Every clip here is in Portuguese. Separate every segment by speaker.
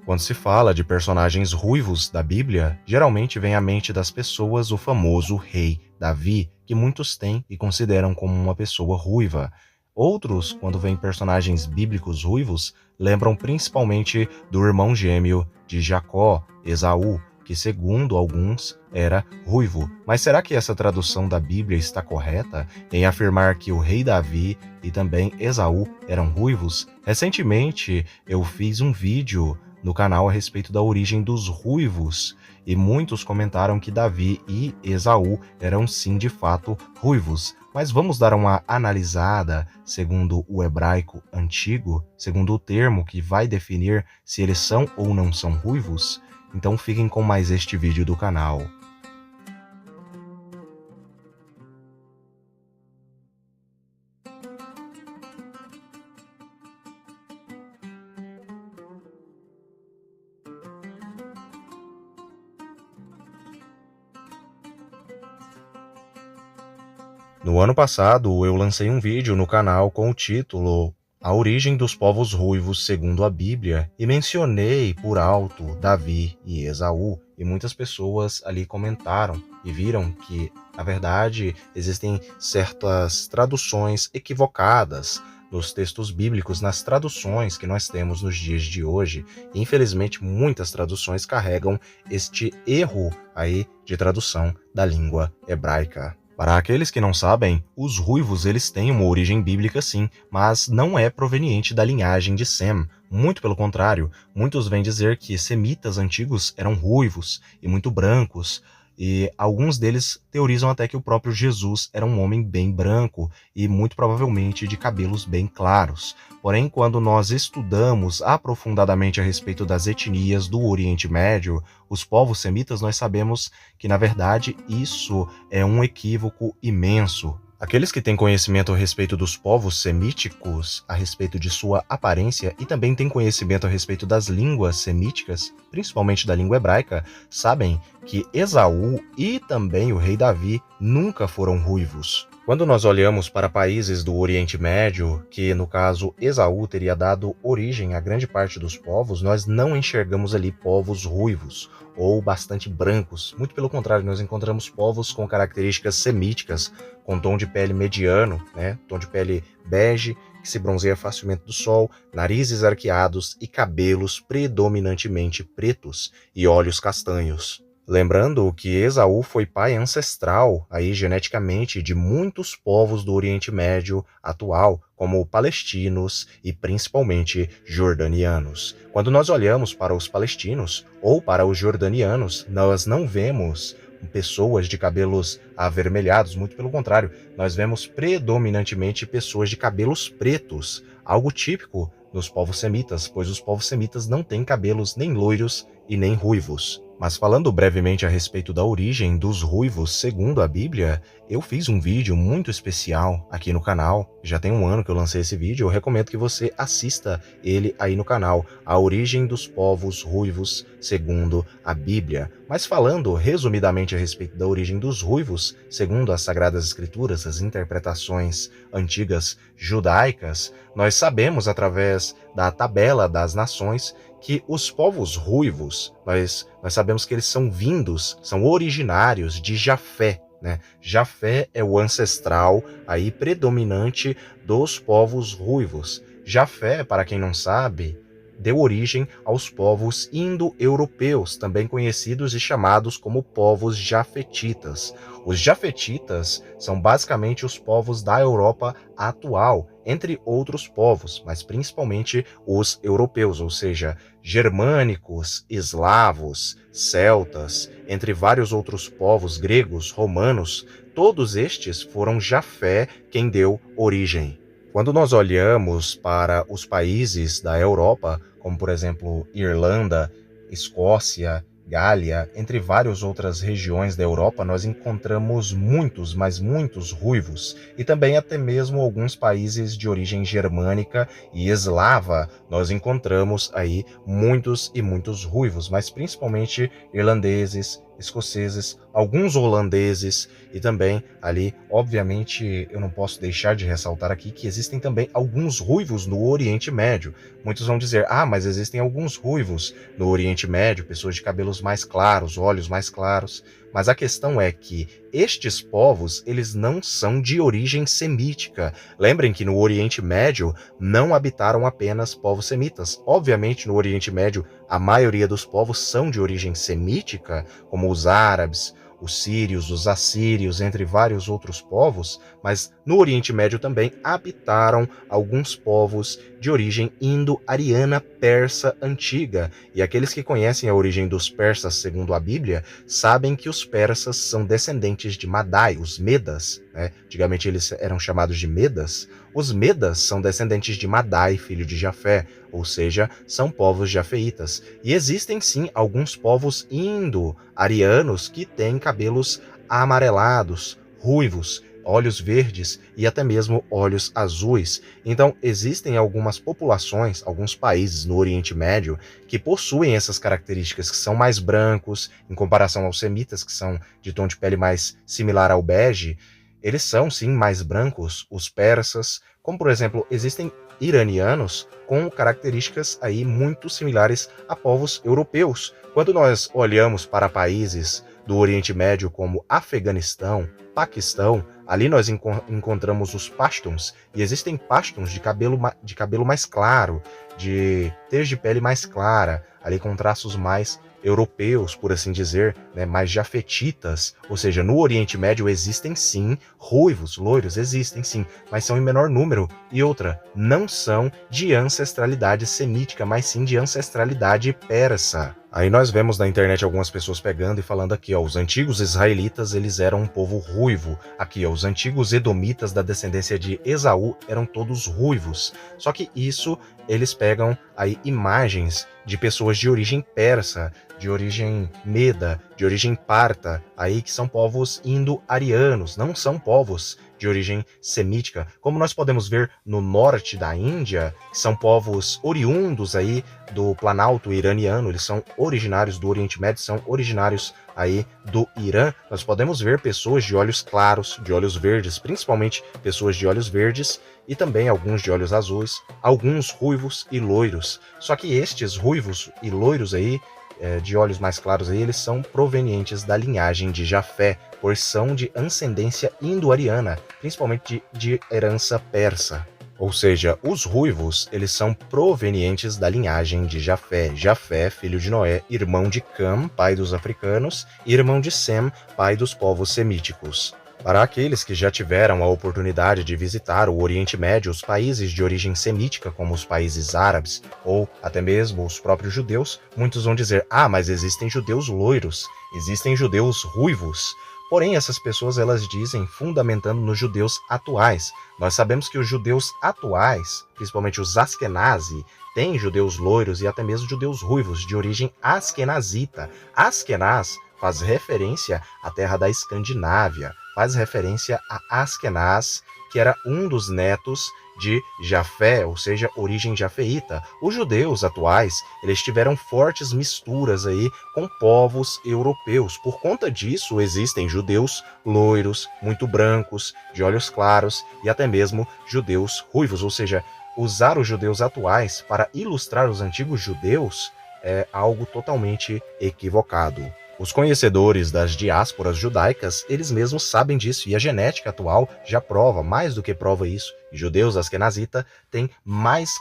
Speaker 1: Quando se fala de personagens ruivos da Bíblia, geralmente vem à mente das pessoas o famoso rei Davi, que muitos têm e consideram como uma pessoa ruiva. Outros, quando veem personagens bíblicos ruivos, lembram principalmente do irmão gêmeo de Jacó, Esaú, que segundo alguns era ruivo. Mas será que essa tradução da Bíblia está correta em afirmar que o rei Davi e também Esaú eram ruivos? Recentemente eu fiz um vídeo no canal a respeito da origem dos ruivos, e muitos comentaram que Davi e Esaú eram sim de fato ruivos. Mas vamos dar uma analisada segundo o hebraico antigo, segundo o termo que vai definir se eles são ou não são ruivos? Então fiquem com mais este vídeo do canal. No ano passado, eu lancei um vídeo no canal com o título A Origem dos Povos Ruivos segundo a Bíblia e mencionei por alto Davi e Esaú, e muitas pessoas ali comentaram e viram que, na verdade, existem certas traduções equivocadas nos textos bíblicos, nas traduções que nós temos nos dias de hoje. E, infelizmente, muitas traduções carregam este erro aí de tradução da língua hebraica. Para aqueles que não sabem, os ruivos eles têm uma origem bíblica sim, mas não é proveniente da linhagem de Sem. Muito pelo contrário, muitos vêm dizer que semitas antigos eram ruivos e muito brancos, e alguns deles teorizam até que o próprio Jesus era um homem bem branco e muito provavelmente de cabelos bem claros. Porém, quando nós estudamos aprofundadamente a respeito das etnias do Oriente Médio, os povos semitas, nós sabemos que, na verdade, isso é um equívoco imenso. Aqueles que têm conhecimento a respeito dos povos semíticos, a respeito de sua aparência, e também têm conhecimento a respeito das línguas semíticas, principalmente da língua hebraica, sabem que Esaú e também o rei Davi nunca foram ruivos. Quando nós olhamos para países do Oriente Médio, que no caso Esaú teria dado origem a grande parte dos povos, nós não enxergamos ali povos ruivos ou bastante brancos. Muito pelo contrário, nós encontramos povos com características semíticas, com tom de pele mediano, tom de pele bege, que se bronzeia facilmente do sol, narizes arqueados e cabelos predominantemente pretos e olhos castanhos. Lembrando que Esaú foi pai ancestral, aí geneticamente, de muitos povos do Oriente Médio atual, como palestinos e principalmente jordanianos. Quando nós olhamos para os palestinos ou para os jordanianos, nós não vemos pessoas de cabelos avermelhados, muito pelo contrário, nós vemos predominantemente pessoas de cabelos pretos, algo típico nos povos semitas, pois os povos semitas não têm cabelos nem loiros e nem ruivos. Mas falando brevemente a respeito da origem dos ruivos segundo a Bíblia, eu fiz um vídeo muito especial aqui no canal, já tem um ano que eu lancei esse vídeo, eu recomendo que você assista ele aí no canal, A Origem dos Povos Ruivos segundo a Bíblia. Mas falando resumidamente a respeito da origem dos ruivos, segundo as Sagradas Escrituras, as interpretações antigas judaicas, nós sabemos através da tabela das nações que os povos ruivos, nós sabemos que eles são vindos, são originários de Jafé, Jafé é o ancestral aí predominante dos povos ruivos. Jafé, para quem não sabe, deu origem aos povos indo-europeus, também conhecidos e chamados como povos jafetitas. Os jafetitas são basicamente os povos da Europa atual, entre outros povos, mas principalmente os europeus, ou seja, germânicos, eslavos, celtas, entre vários outros povos gregos, romanos, todos estes foram Jafé quem deu origem. Quando nós olhamos para os países da Europa, como por exemplo Irlanda, Escócia, Gália, entre várias outras regiões da Europa, nós encontramos muitos, mas muitos ruivos, e também até mesmo alguns países de origem germânica e eslava, nós encontramos aí muitos e muitos ruivos, mas principalmente irlandeses, escoceses, alguns holandeses e também ali, obviamente, eu não posso deixar de ressaltar aqui que existem também alguns ruivos no Oriente Médio. Muitos vão dizer, mas existem alguns ruivos no Oriente Médio, pessoas de cabelos mais claros, olhos mais claros. Mas a questão é que estes povos, eles não são de origem semítica. Lembrem que no Oriente Médio não habitaram apenas povos semitas. Obviamente, no Oriente Médio, a maioria dos povos são de origem semítica, como os árabes, os sírios, os assírios, entre vários outros povos, mas no Oriente Médio também habitaram alguns povos de origem indo-ariana persa antiga. E aqueles que conhecem a origem dos persas, segundo a Bíblia, sabem que os persas são descendentes de Madai, os Medas, né? Antigamente eles eram chamados de Medas. Os Medas são descendentes de Madai, filho de Jafé, ou seja, são povos jafeitas. E existem sim alguns povos indo-arianos que têm cabelos amarelados, ruivos, olhos verdes e até mesmo olhos azuis. Então, existem algumas populações, alguns países no Oriente Médio que possuem essas características, que são mais brancos, em comparação aos semitas, que são de tom de pele mais similar ao bege. Eles são, sim, mais brancos, os persas, como, por exemplo, existem iranianos com características aí muito similares a povos europeus. Quando nós olhamos para países do Oriente Médio como Afeganistão, Paquistão, ali nós encontramos os pashtuns, e existem pashtuns de cabelo mais claro, de tez de pele mais clara, ali com traços mais europeus, por assim dizer, né, mais jafetitas. Ou seja, no Oriente Médio existem sim ruivos, loiros, existem sim, mas são em menor número. E outra, não são de ancestralidade semítica, mas sim de ancestralidade persa. Aí nós vemos na internet algumas pessoas pegando e falando aqui, os antigos israelitas, eles eram um povo ruivo. Aqui, os antigos edomitas da descendência de Esaú eram todos ruivos. Só que isso, eles pegam aí imagens de pessoas de origem persa, de origem meda, de origem parta, aí que são povos indo-arianos, não são povos de origem semítica, como nós podemos ver no norte da Índia, que são povos oriundos aí do Planalto iraniano, eles são originários do Oriente Médio, são originários aí do Irã. Nós podemos ver pessoas de olhos claros, de olhos verdes, principalmente pessoas de olhos verdes, e também alguns de olhos azuis, alguns ruivos e loiros. Só que estes ruivos e loiros aí, de olhos mais claros aí, eles são provenientes da linhagem de Jafé, pois são de ascendência indo-ariana, principalmente de herança persa. Ou seja, os ruivos, eles são provenientes da linhagem de Jafé. Jafé, filho de Noé, irmão de Cam, pai dos africanos, e irmão de Sem, pai dos povos semíticos. Para aqueles que já tiveram a oportunidade de visitar o Oriente Médio, os países de origem semítica, como os países árabes, ou até mesmo os próprios judeus, muitos vão dizer, mas existem judeus loiros, existem judeus ruivos. Porém, essas pessoas, elas dizem, fundamentando nos judeus atuais. Nós sabemos que os judeus atuais, principalmente os Askenazi, têm judeus loiros e até mesmo judeus ruivos, de origem askenazita. Askenaz faz referência à terra da Escandinávia, faz referência a Askenaz, que era um dos netos de Jafé, ou seja, origem jafeíta. Os judeus atuais, eles tiveram fortes misturas aí com povos europeus. Por conta disso, existem judeus loiros, muito brancos, de olhos claros, e até mesmo judeus ruivos, ou seja, usar os judeus atuais para ilustrar os antigos judeus é algo totalmente equivocado. Os conhecedores das diásporas judaicas, eles mesmos sabem disso, e a genética atual já prova, mais do que prova isso. E judeus askenazita têm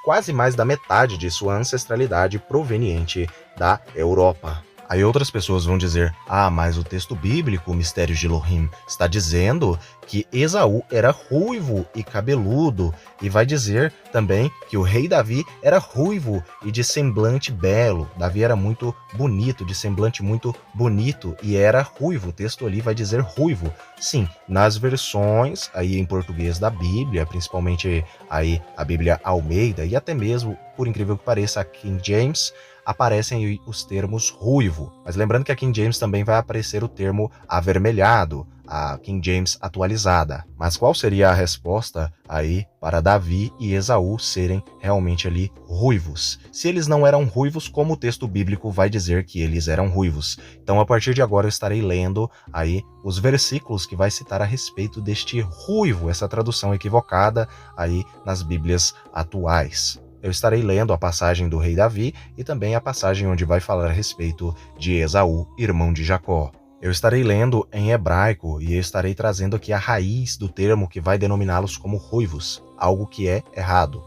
Speaker 1: quase mais da metade de sua ancestralidade proveniente da Europa. Aí outras pessoas vão dizer, mas o texto bíblico, Mistérios de Elohim, está dizendo que Esaú era ruivo e cabeludo, e vai dizer também que o rei Davi era ruivo e de semblante belo. Davi era muito bonito, de semblante muito bonito, e era ruivo. O texto ali vai dizer ruivo. Sim, nas versões aí em português da Bíblia, principalmente aí a Bíblia Almeida, e até mesmo, por incrível que pareça, a King James, aparecem os termos ruivo. Mas lembrando que a King James também vai aparecer o termo avermelhado. a King James atualizada. Mas qual seria a resposta aí para Davi e Esaú serem realmente ali ruivos? Se eles não eram ruivos, como o texto bíblico vai dizer que eles eram ruivos? Então, a partir de agora, eu estarei lendo aí os versículos que vai citar a respeito deste ruivo, essa tradução equivocada aí nas Bíblias atuais. Eu estarei lendo a passagem do rei Davi e também a passagem onde vai falar a respeito de Esaú, irmão de Jacó. Eu estarei lendo em hebraico e eu estarei trazendo aqui a raiz do termo que vai denominá-los como ruivos, algo que é errado.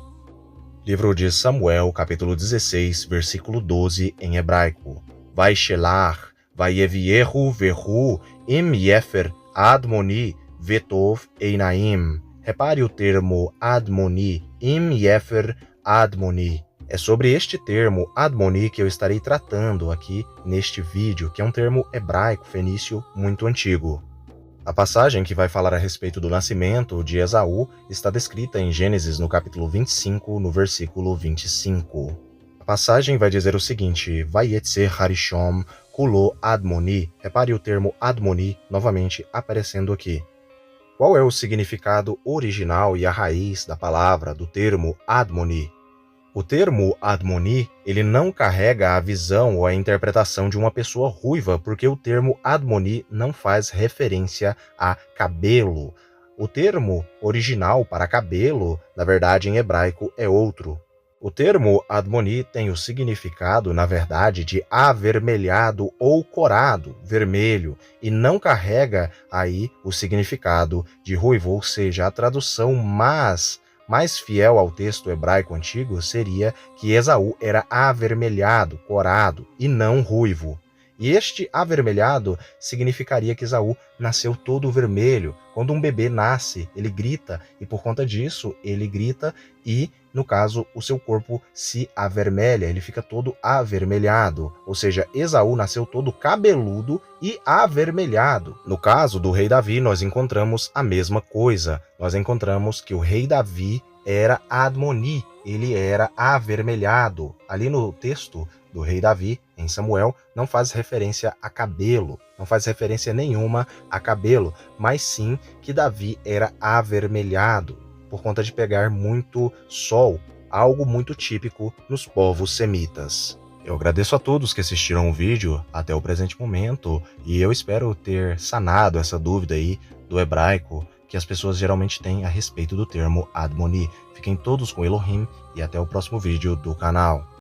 Speaker 1: Livro de Samuel, capítulo 16, versículo 12, em hebraico. Vaishelach, vayeviehu vehu, im yefer admoni, vetov einaim. Repare o termo admoni, im yefer admoni. É sobre este termo admoni que eu estarei tratando aqui neste vídeo, que é um termo hebraico fenício muito antigo. A passagem que vai falar a respeito do nascimento de Esaú está descrita em Gênesis no capítulo 25, no versículo 25. A passagem vai dizer o seguinte: Vayetzer harishom kulo admoni. Repare o termo admoni novamente aparecendo aqui. Qual é o significado original e a raiz da palavra, do termo admoni? O termo admoni, ele não carrega a visão ou a interpretação de uma pessoa ruiva, porque o termo admoni não faz referência a cabelo. O termo original para cabelo, na verdade, em hebraico, é outro. O termo admoni tem o significado, na verdade, de avermelhado ou corado, vermelho, e não carrega aí o significado de ruivo, ou seja, a tradução mais fiel ao texto hebraico antigo seria que Esaú era avermelhado, corado, e não ruivo. E este avermelhado significaria que Esaú nasceu todo vermelho. Quando um bebê nasce, ele grita, e por conta disso, ele grita e, no caso, o seu corpo se avermelha, ele fica todo avermelhado. Ou seja, Esaú nasceu todo cabeludo e avermelhado. No caso do rei Davi, nós encontramos a mesma coisa. Nós encontramos que o rei Davi era admoni, ele era avermelhado. Ali no texto do rei Davi, em Samuel, não faz referência a cabelo, não faz referência nenhuma a cabelo, mas sim que Davi era avermelhado, por conta de pegar muito sol, algo muito típico nos povos semitas. Eu agradeço a todos que assistiram o vídeo até o presente momento, e eu espero ter sanado essa dúvida aí do hebraico, que as pessoas geralmente têm a respeito do termo admoni. Fiquem todos com Elohim e até o próximo vídeo do canal.